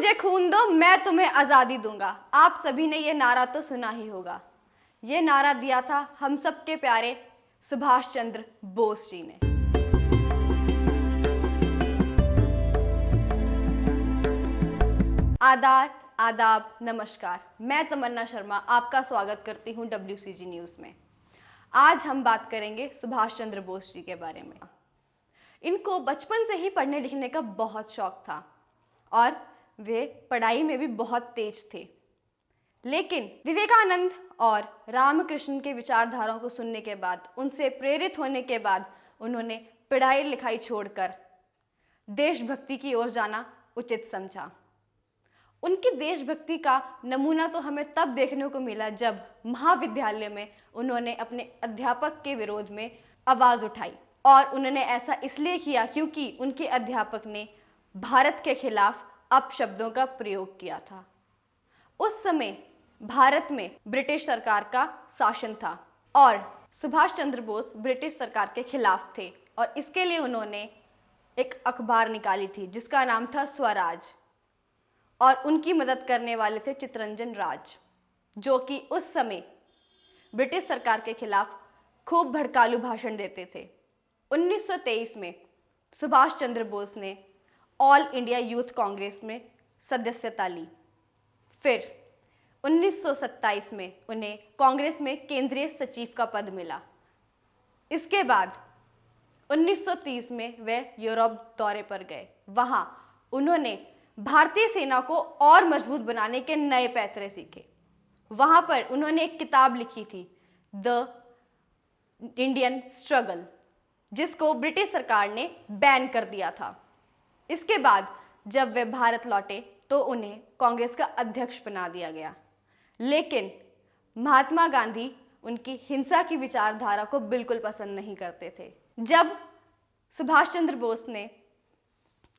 मुझे खून दो, मैं तुम्हें आज़ादी दूंगा। आप सभी ने ये नारा तो सुना ही होगा। ये नारा दिया था हम सबके प्यारे सुभाष चंद्र बोस जी ने। आदाब, नमस्कार। मैं तमन्ना शर्मा आपका स्वागत करती हूँ WCG न्यूज़ में। आज हम बात करेंगे सुभाष चंद्र बोस जी के बारे में। इनको बचपन से ही पढ़ने लिखने का बहुत शौक था और वे पढ़ाई में भी बहुत तेज थे। लेकिन विवेकानंद और रामकृष्ण के विचारधाराओं को सुनने के बाद, उनसे प्रेरित होने के बाद उन्होंने पढ़ाई लिखाई छोड़कर देशभक्ति की ओर जाना उचित समझा। उनकी देशभक्ति का नमूना तो हमें तब देखने को मिला जब महाविद्यालय में उन्होंने अपने अध्यापक के विरोध में आवाज़ उठाई। और उन्होंने ऐसा इसलिए किया क्योंकि उनके अध्यापक ने भारत के खिलाफ अपशब्दों का प्रयोग किया था। उस समय भारत में ब्रिटिश सरकार का शासन था और सुभाष चंद्र बोस ब्रिटिश सरकार के खिलाफ थे और इसके लिए उन्होंने एक अखबार निकाली थी जिसका नाम था स्वराज। और उनकी मदद करने वाले थे चित्तरंजन राज, जो कि उस समय ब्रिटिश सरकार के खिलाफ खूब भड़कालू भाषण देते थे। 1923 में सुभाष चंद्र बोस ने ऑल इंडिया यूथ कांग्रेस में सदस्यता ली। फिर 1927 में उन्हें कांग्रेस में केंद्रीय सचिव का पद मिला। इसके बाद 1930 में वे यूरोप दौरे पर गए। वहाँ उन्होंने भारतीय सेना को और मजबूत बनाने के नए पैतरे सीखे। वहाँ पर उन्होंने एक किताब लिखी थी, द इंडियन स्ट्रगल, जिसको ब्रिटिश सरकार ने बैन कर दिया था। इसके बाद जब वे भारत लौटे तो उन्हें कांग्रेस का अध्यक्ष बना दिया गया। लेकिन महात्मा गांधी उनकी हिंसा की विचारधारा को बिल्कुल पसंद नहीं करते थे। जब सुभाष चंद्र बोस ने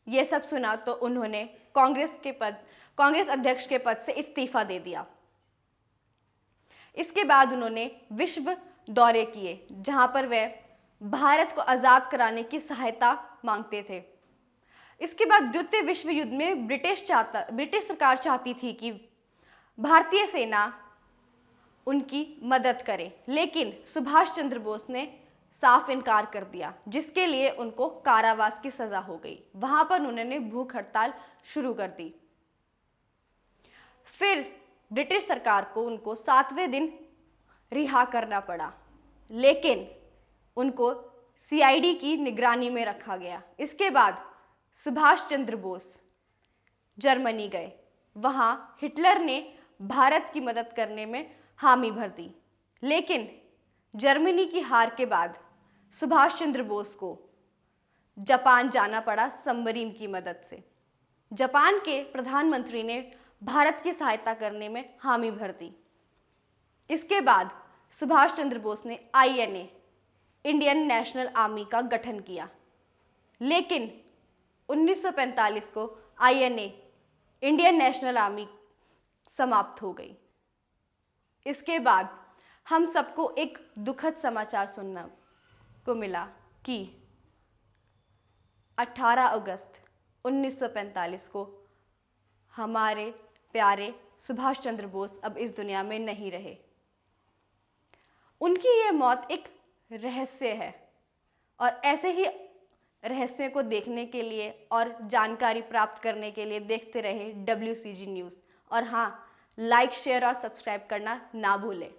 यह सब सुना तो उन्होंने कांग्रेस अध्यक्ष के पद से इस्तीफा दे दिया। इसके बाद उन्होंने विश्व दौरे किए जहां पर वे भारत को आज़ाद कराने की सहायता मांगते थे। इसके बाद द्वितीय विश्व युद्ध में ब्रिटिश सरकार चाहती थी कि भारतीय सेना उनकी मदद करे, लेकिन सुभाष चंद्र बोस ने साफ इनकार कर दिया, जिसके लिए उनको कारावास की सजा हो गई। वहां पर उन्होंने भूख हड़ताल शुरू कर दी। फिर ब्रिटिश सरकार को उनको 7वें दिन रिहा करना पड़ा, लेकिन उनको CID की निगरानी में रखा गया। इसके बाद सुभाष चंद्र बोस जर्मनी गए। वहाँ हिटलर ने भारत की मदद करने में हामी भर दी, लेकिन जर्मनी की हार के बाद सुभाष चंद्र बोस को जापान जाना पड़ा सबमरीन की मदद से। जापान के प्रधानमंत्री ने भारत की सहायता करने में हामी भर दी। इसके बाद सुभाष चंद्र बोस ने INA, इंडियन नेशनल आर्मी का गठन किया, लेकिन 1945 को INA, इंडियन नेशनल आर्मी समाप्त हो गई। इसके बाद हम सबको एक दुखद समाचार सुनने को मिला कि 18 अगस्त 1945 को हमारे प्यारे सुभाष चंद्र बोस अब इस दुनिया में नहीं रहे। उनकी ये मौत एक रहस्य है और ऐसे ही रहस्य को देखने के लिए और जानकारी प्राप्त करने के लिए देखते रहे WCG न्यूज़। और हाँ, लाइक, शेयर और सब्सक्राइब करना ना भूलें।